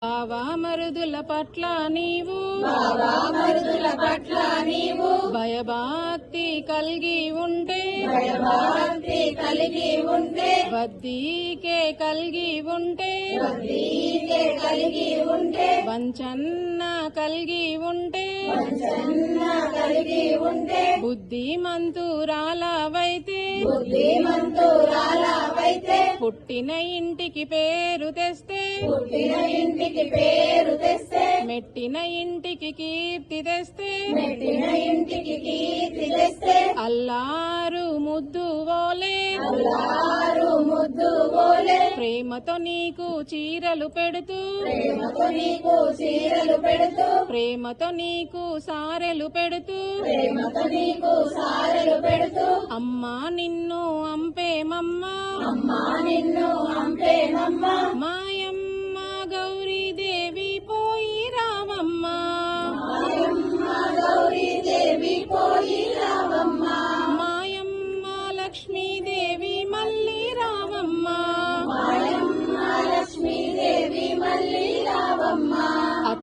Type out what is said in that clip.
బావా మరుదుల పట్ల నీవు భయభక్తి కలిగి ఉంటే వద్దీకే కలిగి ఉంటే వంచన్న కలిగి ఉంటే బుద్ధిమంతురాలవైతే పుట్టిన ఇంటికి పేరు తెస్తే మెట్టిన ఇంటికి కీర్తి తెస్తే అల్లారు ముద్దు ఓలే ప్రేమతో నీకు చీరలు పెడుతూ ప్రేమతో నీకు సారెలు పెడుతూ అమ్మా నిన్ను అంపేమమ్మా మాయ